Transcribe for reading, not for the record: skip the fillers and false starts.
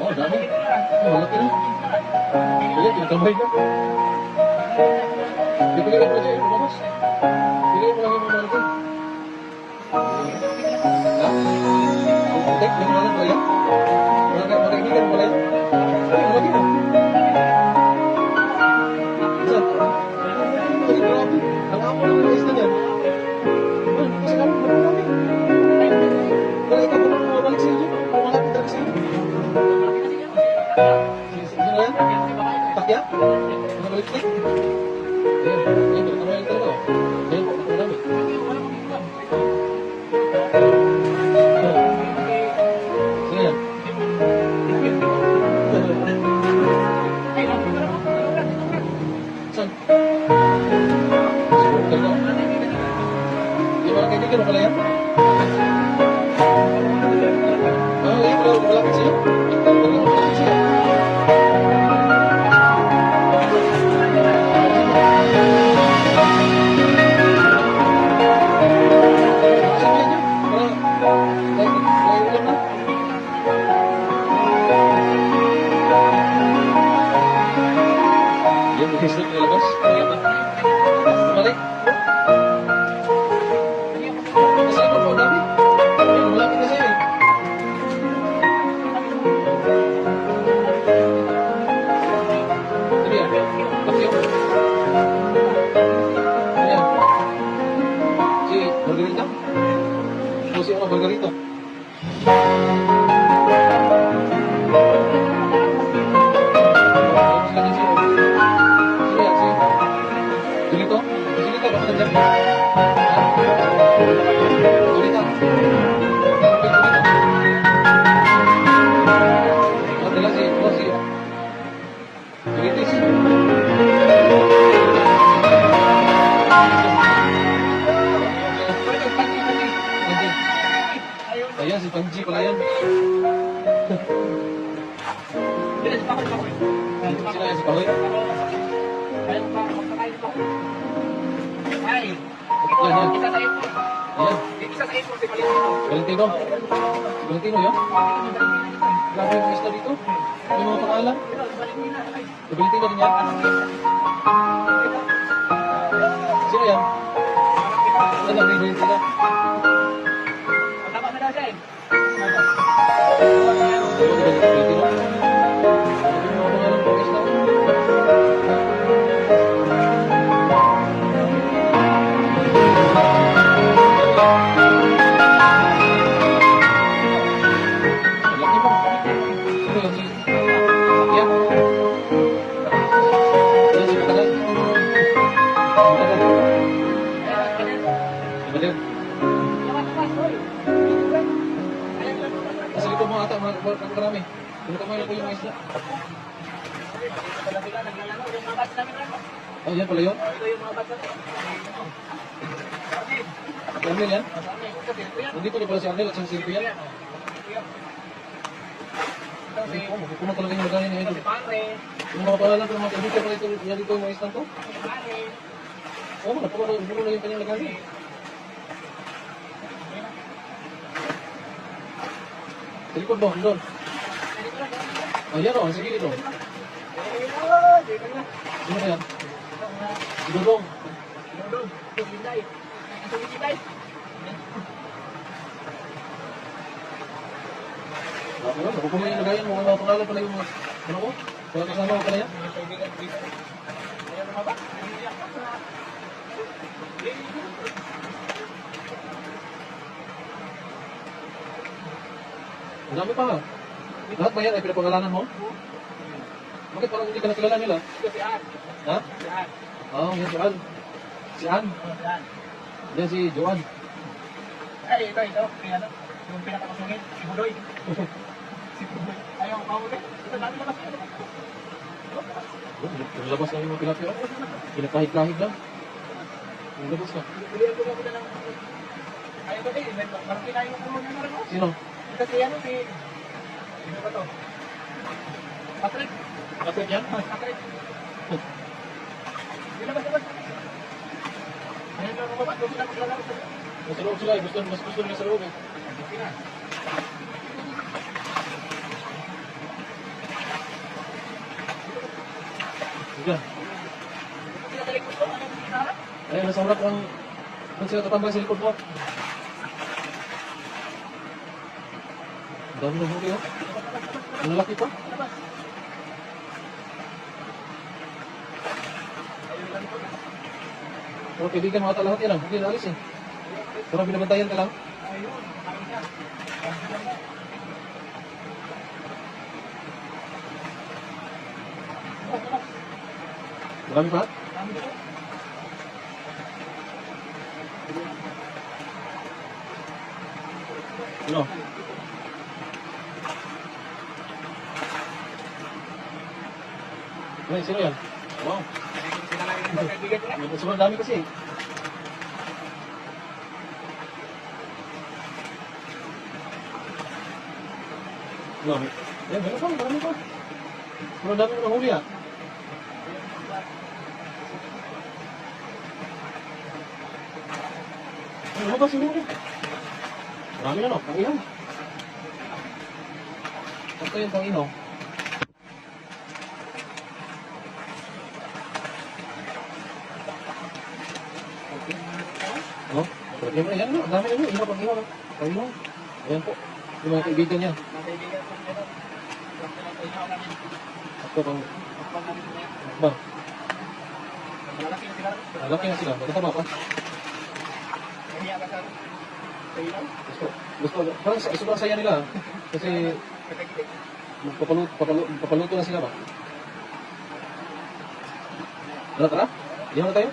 Oh, dami. Oh, laki na. Kaya, tinatambay na. Pipili ka pa dyan, lumabas. Pili mo lang yung mga natin. Ha? Okay, may mga lang pala yan. Mga kaibigan pala yan. Ay, malaki na. Saan? Ay, grabe. Ang amo ng guys na yan. Ay, kasi kami, marami. Kaya ikaw mo nang mabalik sa inyo. Malapit talaga sa inyo. Sino yan? Takya? Mga balik-balik? Ayan, ayan, pinatamayan talaga. Ayan, papato namin. Sino yan? Saan? Siguro talaga. Yung mga kaibigan mo pala yan? Ah, yan pala, malapit sa'yo. Malapit sa'yo. Sabihan niyo, para may ulam na. Yan, mag-isip na labas. Bumalik. Nasa likod mo, dami. Yan, malapit na sa'yo eh. Sabi yan, takyo. Ayan. Si Margarita. O si ano, Margarita. Tapos lang yan siya. Sino yan? Si Julito? Julito, baka nandiyan? Ha? Julita. Madala si, si Julitis. Panji. Ayan, si Panji pala yan. Sino yan, si Pahoy? Yan, yan. Ayan. Valentino. Si Valentino yan? Grabe yung isla dito. May mga pangalan. Si Valentino din yan. Sino yan? Ano lang, may Valentino. Valentino. May mga pangalan ng isla. Ang laki mo. Sino yan? Si Takya? Yan, si Matagal. Si Matagal. Nasa likod mo ata, mga karami. Pinatamayan na po yung mga isla. Oh, yan pala yun? Si Arnel yan? Nandito na pala si Arnel at si Silvia. Oh, magkukunan talaga yung lagayan niya ito. Yung mga pangalan ko ng mga kaibigan pala ito, yan dito yung mga isla to. Oo, napuno na yung kanyang lagayan. Sa likod mo, doon. Ayan o, sige dito. Sino na yan? Si Dodong. Grabe yun, nakukuha yung lagayan mo. Mga pangalan pala yung ano ko? Mga kasama ko pala yan. Ang dami pa nga. Lahat ba yan ay pinapangalanan mo? Bakit parang hindi ka nakilala nila? Ha? Oo, yan si Ann. Si Ann? Yan si Joan. Ay, ito. Ano? Yung pinakakusungin, si Budoy. Si Budoy. Ayaw ko pa ito dami na kasi. Labas lang yung mga tilapia. Pinakahig-kahig lang. Labas ka. Pilihan ko na ng... Ayaw ba din? Parang kinayo ko muna na rin. Sino? Ito si ano, si... Sino ba to? Patrick. Patrick yan? Patrick. Labas. Ayaw ko ba? Gusto na maglalaro sa... Nasa loob sila eh. Mas gusto nila sa loob eh. Diyan. Sila sa likod ko, ano yung hinaharap? Ayun, nasa harap ang... Kung sila tatambay sa likod mo. Ang dami ng huli, oh. Ang laki pa. Pero kaibigan mga lahat yan lang. Hindi naalis eh. Pero binabantayan ka lang. Marami pa? Ano? Ay, sino yan? Wow. Sila lang yung kaibigan nila. Sobrang dami kasi. Dami. Eh, meron pa, marami pa. Sobrang dami mo nahuli ah. Ay, lumabas yung huli. Marami na no, pang-ihaw. Ito yung pang-ihaw. Ano? Pero mo na yan, ang dami na yun. Ihaw, pang-ihaw. Pang-ihaw. Ayan po. Yung mga kaibigan niya. Mga kaibigan ko nila. Basta lang sa inaw namin. Ito pang... Pag namin sila. Ba? Malalaki na sila. Malaki na sila. Magkatama pa. Nahiya ka sa ilaw. Parang sobrang saya nila. ah. Kasi Katakit. papaluto na sila ba? Tara, tara. Ihaw na tayo.